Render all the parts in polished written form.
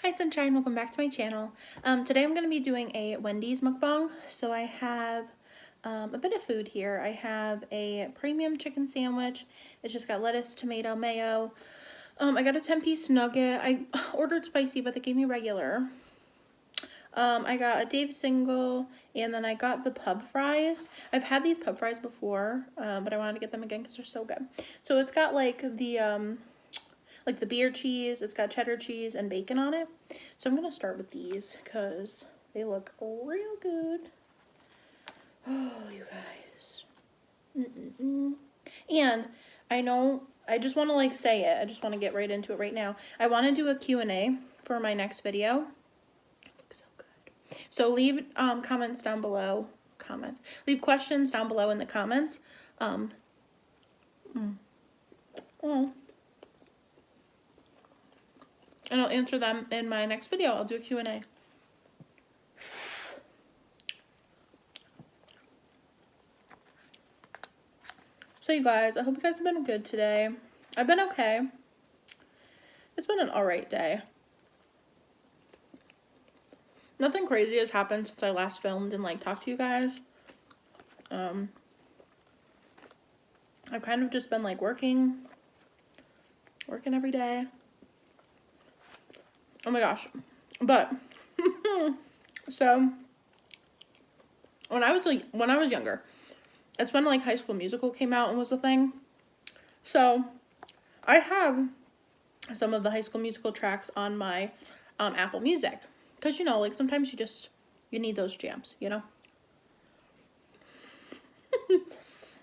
Hi Sunshine, welcome back to my channel. Today I'm going to be doing a Wendy's mukbang. So I have a bit of food here. I have a premium chicken sandwich. It's just got lettuce, tomato, mayo. I got a 10-piece nugget. I ordered spicy, but they gave me regular. I got a Dave single, and then I got the pub fries. I've had these pub fries before, but I wanted to get them again because they're so good. So it's got like the beer cheese, it's got cheddar cheese and bacon on it. So I'm gonna start with these because they look real good. Oh, you guys. And I know, I just want to like say it. I just want to get right into it right now. I want to do a Q&A for my next video. It looks so good. So leave comments down below. Leave questions down below in the comments. And I'll answer them in my next video. I'll do a Q&A. So you guys, I hope you guys have been good today. I've been okay. It's been an alright day. Nothing crazy has happened since I last filmed and like talked to you guys. I've kind of just been like working every day. Oh my gosh. But so when I was younger, it's when like High School Musical came out and was a thing. So I have some of the High School Musical tracks on my Apple Music, because you know, like sometimes you need those jams, you know.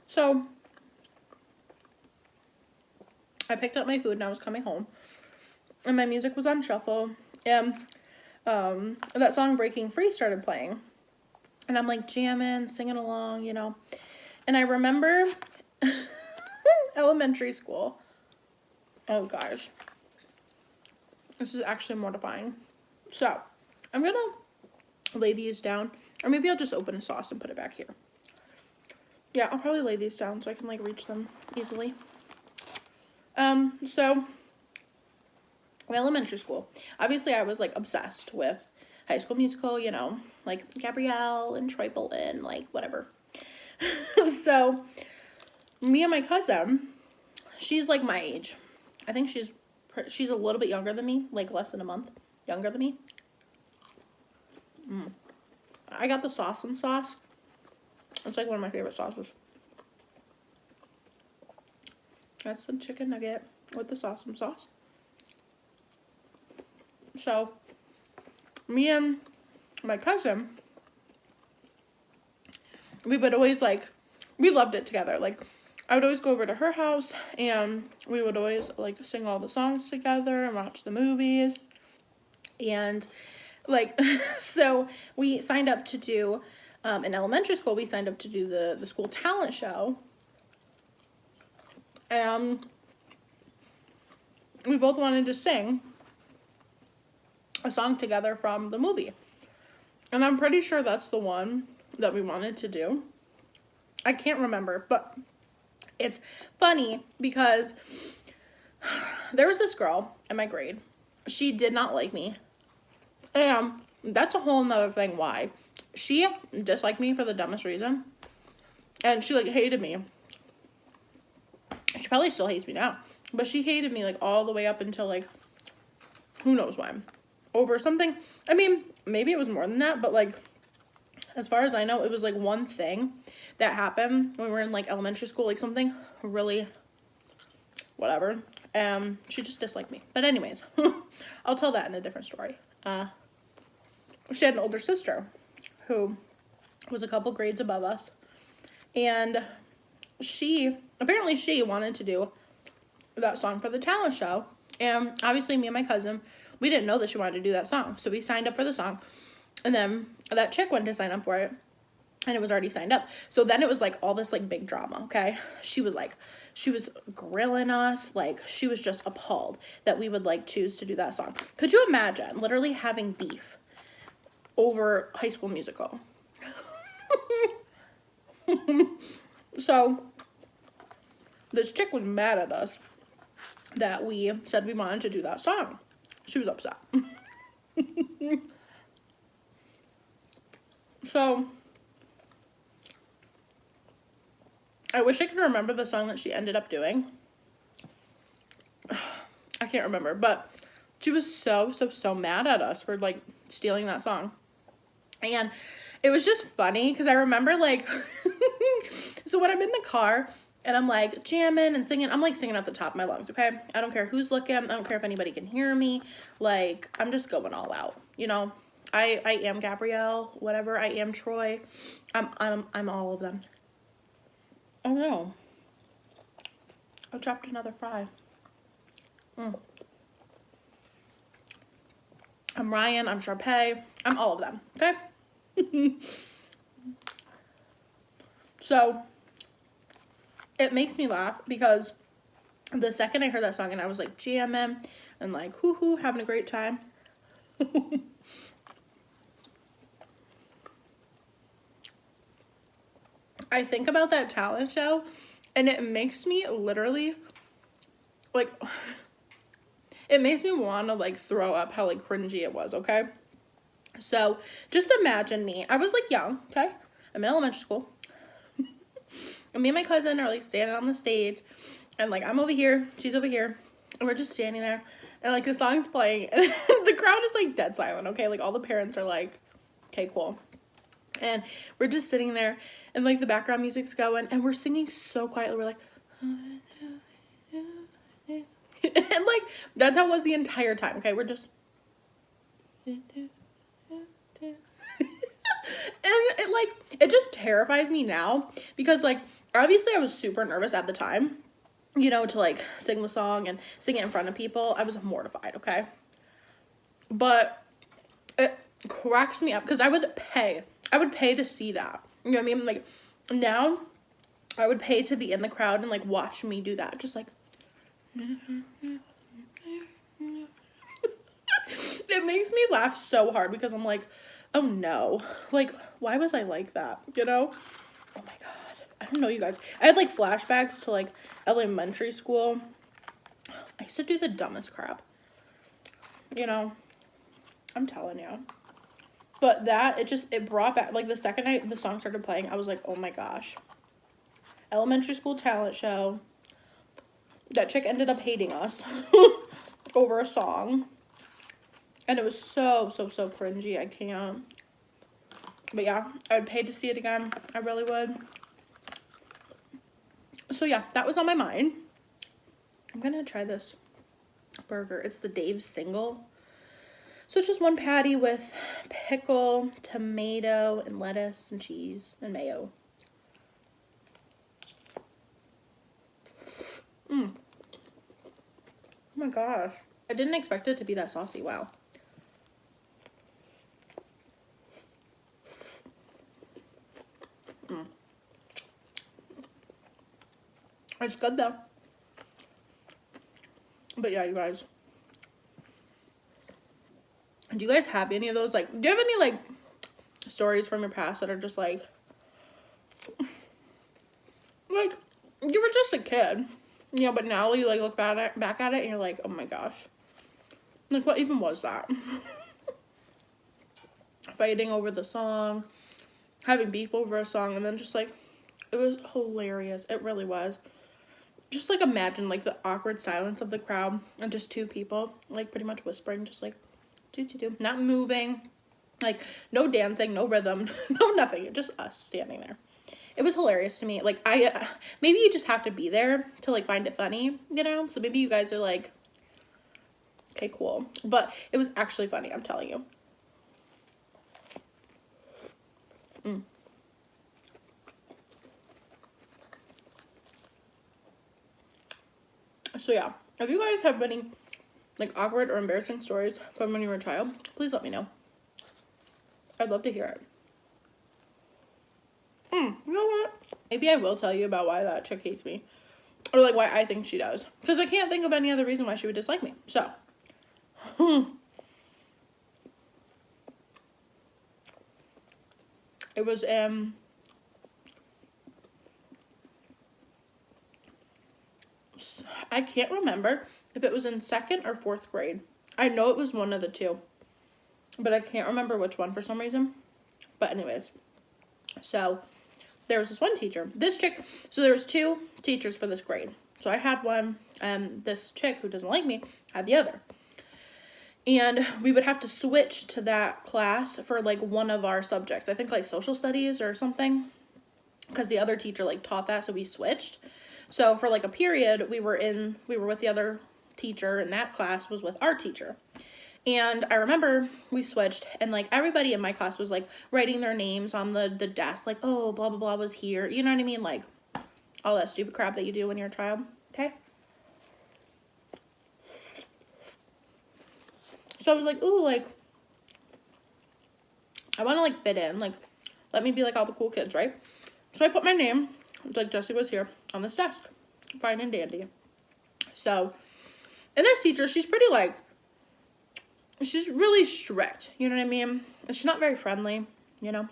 So I picked up my food and I was coming home, and my music was on shuffle, and that song Breaking Free started playing, and I'm like jamming, singing along, you know. And I remember elementary school. Oh gosh, this is actually mortifying. So I'm gonna lay these down, or maybe I'll just open a sauce and put it back here. Yeah, I'll probably lay these down so I can like reach them easily. So elementary school, obviously I was like obsessed with High School Musical, you know, like Gabrielle and Troy Bolton, like whatever. So me and my cousin, she's like my age. I think she's a little bit younger than me, like less than a month younger than me. I got the sauce. It's like one of my favorite sauces. That's the chicken nugget with the sauce. So me and my cousin, we would always like, we loved it together. Like I would always go over to her house and we would always like sing all the songs together and watch the movies. And like, so we signed up to do, in elementary school, we signed up to do the school talent show. And we both wanted to sing a song together from the movie. And I'm pretty sure that's the one that we wanted to do. I can't remember, but it's funny because there was this girl in my grade. She did not like me. And that's a whole nother thing why. She disliked me for the dumbest reason. And she like hated me. She probably still hates me now. But she hated me like all the way up until like, who knows why. Over something. I mean, maybe it was more than that, but like, as far as I know, it was like one thing that happened when we were in like elementary school, like something really whatever. She just disliked me. But anyways, I'll tell that in a different story. She had an older sister who was a couple grades above us, and she wanted to do that song for the talent show. And obviously me and my cousin, we didn't know that she wanted to do that song, so we signed up for the song. And then that chick went to sign up for it, and it was already signed up. So then it was like all this like big drama, okay? She was grilling us, like she was just appalled that we would like choose to do that song. Could you imagine literally having beef over High School Musical? So this chick was mad at us that we said we wanted to do that song. She was upset. So, I wish I could remember the song that she ended up doing. I can't remember, but she was so mad at us for, like, stealing that song. And it was just funny because I remember, like, so when I'm in the car and I'm, like, jamming and singing, I'm, like, singing at the top of my lungs, okay? I don't care who's looking. I don't care if anybody can hear me. Like, I'm just going all out, you know? I am Gabrielle, whatever. I am Troy. I'm all of them. Oh, no. I dropped another fry. I'm Ryan. I'm Sharpay. I'm all of them, okay? So, it makes me laugh because the second I heard that song and I was, like, jamming and, like, hoo-hoo, having a great time. I think about that talent show and it makes me literally, like, it makes me want to, like, throw up how, like, cringy it was, okay? So, just imagine me. I was, like, young, okay? I'm in elementary school. And me and my cousin are, like, standing on the stage. And, like, I'm over here. She's over here. And we're just standing there. And, like, the song's playing. And the crowd is, like, dead silent, okay? Like, all the parents are, like, okay, cool. And we're just sitting there. And, like, the background music's going. And we're singing so quietly. We're like... And, like, that's how it was the entire time, okay? We're just... And it, like, it just terrifies me now because, like, obviously I was super nervous at the time, you know, to, like, sing the song and sing it in front of people. I was mortified, okay? But it cracks me up because I would pay to see that. You know what I mean? Like, now I would pay to be in the crowd and, like, watch me do that. Just, like... It makes me laugh so hard because I'm like, oh no, like, why was I like that, you know? Oh my god, I don't know, you guys. I had, like, flashbacks to, like, elementary school. I used to do the dumbest crap, you know? I'm telling you. But that, it brought back, like, the second night the song started playing, I was like, oh my gosh. Elementary school talent show. That chick ended up hating us over a song. And it was so cringy. I can't. But yeah, I would pay to see it again. I really would. So yeah, that was on my mind. I'm gonna try this burger. It's the Dave's single. So it's just one patty with pickle, tomato, and lettuce, and cheese, and mayo. Oh my gosh. I didn't expect it to be that saucy. Wow. It's good though. But yeah, you guys. Do you guys have any of those? Like, do you have any, like, stories from your past that are just like you were just a kid, you know, but now you, like, look back at it and you're like, oh my gosh. Like, what even was that? Fighting over the song, having beef over a song, and then just, like, it was hilarious. It really was. Just, like, imagine, like, the awkward silence of the crowd and just two people, like, pretty much whispering, just, like, do, not moving, like, no dancing, no rhythm, no nothing, just us standing there. It was hilarious to me. Like, maybe you just have to be there to, like, find it funny, you know? So maybe you guys are like, okay, cool. But it was actually funny, I'm telling you. So yeah, if you guys have any, like, awkward or embarrassing stories from when you were a child, please let me know. I'd love to hear it. You know what? Maybe I will tell you about why that chick hates me. Or, like, why I think she does. Because I can't think of any other reason why she would dislike me. So. It was, I can't remember if it was in 2nd or 4th grade. I know it was one of the two. but I can't remember which one for some reason. But anyways, so there was this one teacher. This chick, so there was 2 teachers for this grade. So I had one, and this chick who doesn't like me had the other. And we would have to switch to that class for, like, one of our subjects. I think, like, social studies or something. Because the other teacher, like, taught that, so we switched. So for, like, a period, we were with the other teacher, and that class was with our teacher. And I remember we switched, and, like, everybody in my class was, like, writing their names on the desk. Like, oh, blah, blah, blah was here. You know what I mean? Like, all that stupid crap that you do when you're a child. Okay? So I was like, ooh, like, I want to, like, fit in. Like, let me be like all the cool kids, right? So I put my name, like Jessie was here, on this desk. Fine and dandy. So, and this teacher, she's pretty, like, she's really strict. You know what I mean? And she's not very friendly, you know?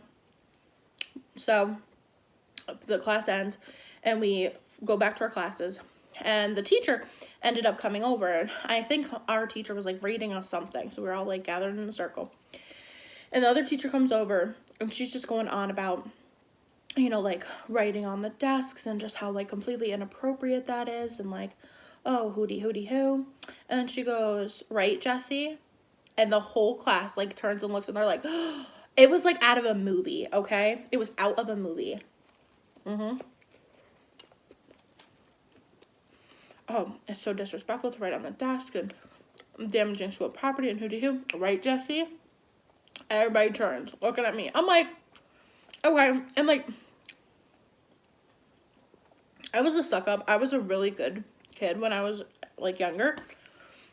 So, the class ends, and we go back to our classes. And the teacher ended up coming over, and I think our teacher was, like, reading us something. So we were all, like, gathered in a circle. And the other teacher comes over, and she's just going on about, you know, like, writing on the desks and just how, like, completely inappropriate that is. And, like, oh, hooty hoo. And then she goes, right, Jessie? And the whole class, like, turns and looks, and they're like, oh. It was, like, out of a movie, okay? It was out of a movie. Oh, it's so disrespectful to write on the desk and damaging school property and hooty hoo. Right, Jessie? Everybody turns, looking at me. I'm like, okay. And, like, I was a suck-up. I was a really good kid when I was, like, younger.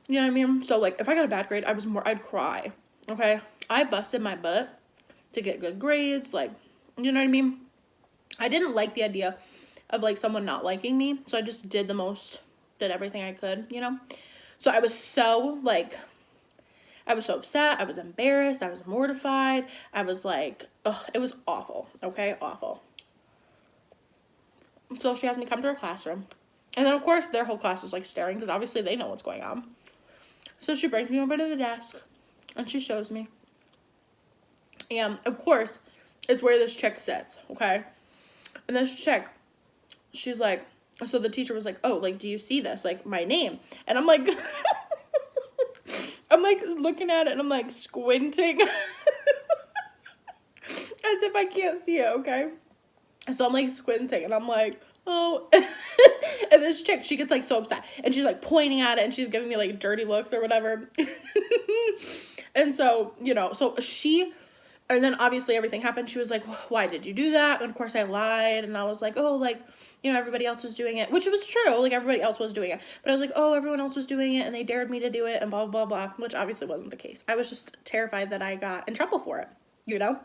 You know what I mean? So, like, if I got a bad grade, I'd cry, okay? I busted my butt to get good grades, like, you know what I mean? I didn't like the idea of, like, someone not liking me, so I just did everything I could, you know? So I was so, like, I was so upset, I was embarrassed, I was mortified, I was like, ugh, it was awful, okay? Awful. So she has me come to her classroom, and then, of course, their whole class is, like, staring, because obviously they know what's going on. So she brings me over to the desk, and she shows me. And, of course, it's where this chick sits, okay? And this chick, she's like, so the teacher was like, oh, like, do you see this? Like, my name. And I'm like, I'm, like, looking at it, and I'm, like, squinting. As if I can't see it, okay? So I'm, like, squinting, and I'm like, oh. And this chick, she gets, like, so upset. And she's, like, pointing at it, and she's giving me, like, dirty looks or whatever. And so, you know, and then obviously everything happened. She was like, why did you do that? And of course I lied. And I was like, oh, like, you know, everybody else was doing it. Which was true. Like, everybody else was doing it. But I was like, oh, everyone else was doing it. And they dared me to do it. And blah, blah, blah. Which obviously wasn't the case. I was just terrified that I got in trouble for it. You know?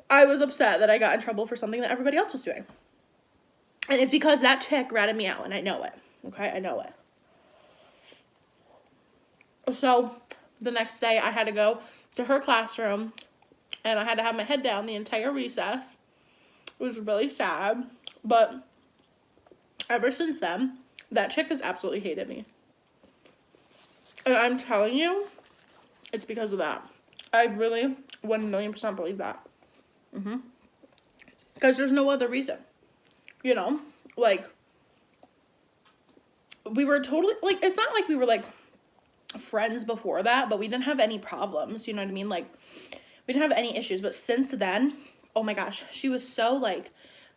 I was upset that I got in trouble for something that everybody else was doing. And it's because that chick ratted me out. And I know it. Okay? I know it. So, the next day I had to go to her classroom. And I had to have my head down the entire recess. It was really sad. But ever since then, that chick has absolutely hated me. And I'm telling you, it's because of that. I really 1,000,000% believe that. Because there's no other reason. You know? Like, we were totally, like, it's not like we were, like, friends before that, but we didn't have any problems. You know what I mean? Like, we didn't have any issues, but since then, oh my gosh, she was so, like,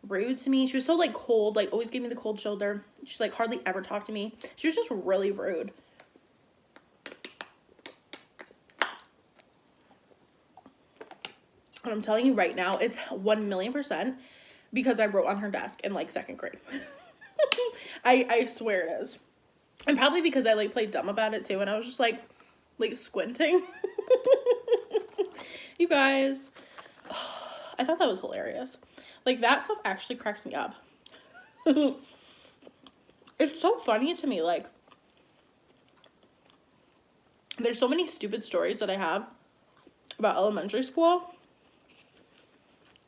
rude to me. She was so, like, cold, like, always gave me the cold shoulder. She, like, hardly ever talked to me. She was just really rude. And I'm telling you right now, it's 1,000,000% because I wrote on her desk in, like, 2nd grade. I swear it is. And probably because I, like, played dumb about it, too, and I was just, like squinting. You guys, I thought that was hilarious. Like, that stuff actually cracks me up. It's so funny to me, like, there's so many stupid stories that I have about elementary school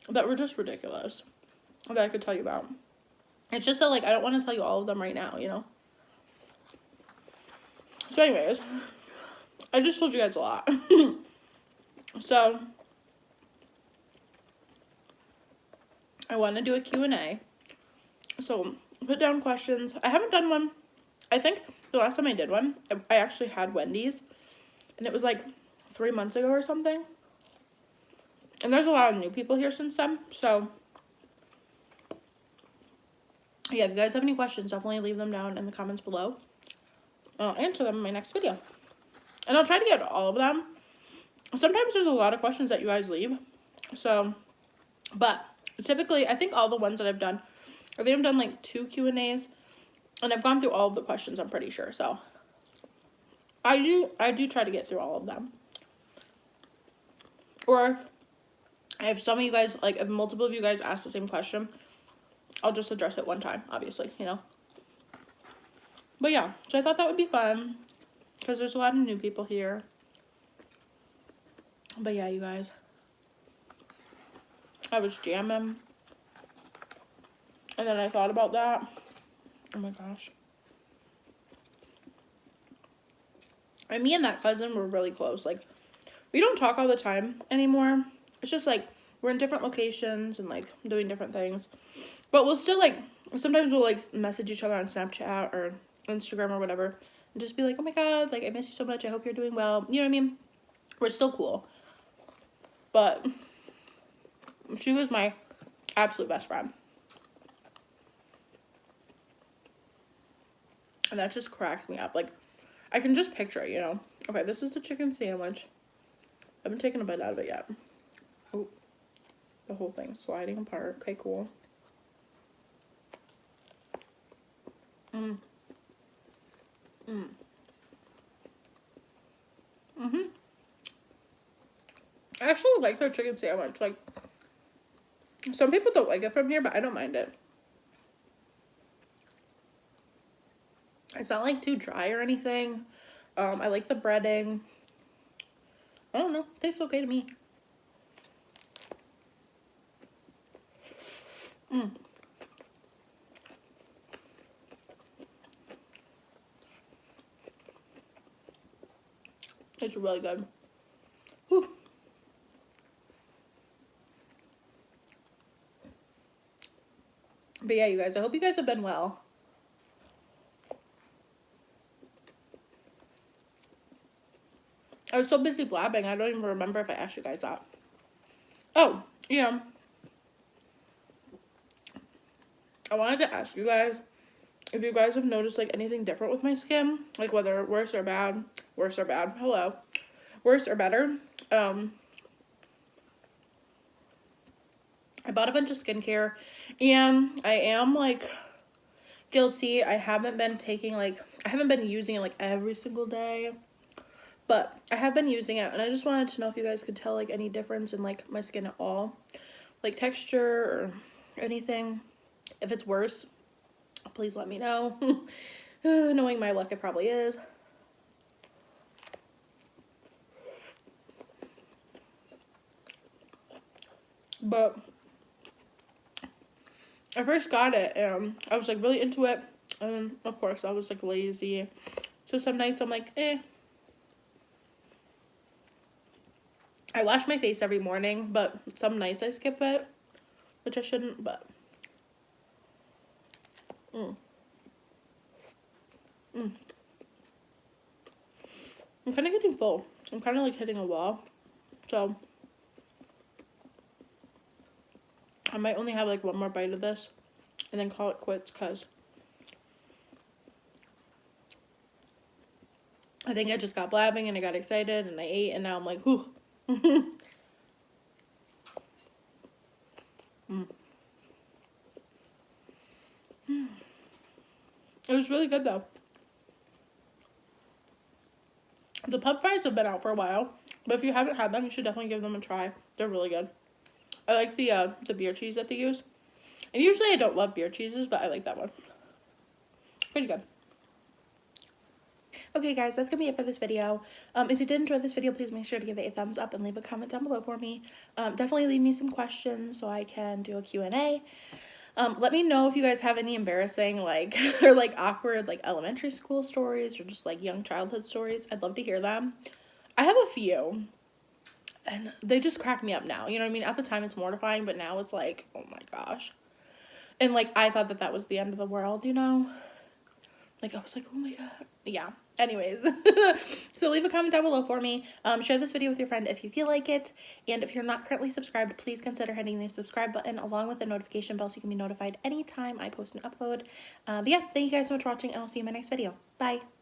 that were just ridiculous that I could tell you about. It's just that, like, I don't want to tell you all of them right now, you know? So anyways, I just told you guys a lot. So I want to do a Q&A. So put down questions. I haven't done one. I think the last time I did one, I actually had Wendy's. And it was like 3 months ago or something. And there's a lot of new people here since then. So yeah, if you guys have any questions, definitely leave them down in the comments below. I'll answer them in my next video. And I'll try to get all of them. Sometimes there's a lot of questions that you guys leave. So, but typically, I think all the ones that I've done, I think I've done like 2 Q&As. And I've gone through all of the questions, I'm pretty sure. So, I do try to get through all of them. Or if some of you guys, like if multiple of you guys ask the same question, I'll just address it one time, obviously, you know. But yeah, so I thought that would be fun because there's a lot of new people here. But yeah, you guys, I was jamming and then I thought about that. Oh my gosh. And me and that cousin were really close. Like, we don't talk all the time anymore. It's just like we're in different locations and like doing different things. But we'll still like, sometimes we'll like message each other on Snapchat or Instagram or whatever. And just be like, oh my god, like I miss you so much. I hope you're doing well. You know what I mean? We're still cool. But she was my absolute best friend. And that just cracks me up. Like, I can just picture it, you know. Okay, this is the chicken sandwich. I haven't taken a bite out of it yet. Oh, the whole thing sliding apart. Okay, cool. I actually like their chicken sandwich. Like, some people don't like it from here, but I don't mind it. It's not like too dry or anything. I like the breading. I don't know. Tastes okay to me. It's really good. Whew. But yeah, you guys, I hope you guys have been well. I was so busy blabbing, I don't even remember if I asked you guys that. Oh, yeah. I wanted to ask you guys if you guys have noticed like anything different with my skin, like whether worse or bad, hello, worse or better. I bought a bunch of skincare and I am like guilty. I haven't been using it like every single day, but I have been using it and I just wanted to know if you guys could tell like any difference in like my skin at all, like texture or anything. If it's worse, please let me know. Knowing my luck, it probably is. But I first got it and I was like really into it, and of course I was like lazy, so some nights I'm like I wash my face every morning, but some nights I skip it, which I shouldn't, but I'm kind of getting full. I'm kind of like hitting a wall, so I might only have like one more bite of this and then call it quits, because I think I just got blabbing and I got excited and I ate and now I'm like, whew. It was really good though. The pub fries have been out for a while, but if you haven't had them, you should definitely give them a try. They're really good. I like the beer cheese that they use. And usually I don't love beer cheeses, but I like that one. Pretty good. Okay guys, that's gonna be it for this video. If you did enjoy this video, please make sure to give it a thumbs up and leave a comment down below for me. Definitely leave me some questions so I can do a Q&A. Let me know if you guys have any embarrassing like or like awkward like elementary school stories or just like young childhood stories. I'd love to hear them. I have a few. And they just crack me up now. You know what I mean? At the time, it's mortifying, but now it's like, oh my gosh. And, like, I thought that was the end of the world, you know? Like, I was like, oh my God. Yeah. Anyways. So leave a comment down below for me. Share this video with your friend if you feel like it. And if you're not currently subscribed, please consider hitting the subscribe button along with the notification bell so you can be notified anytime I post and upload. But yeah, thank you guys so much for watching, and I'll see you in my next video. Bye.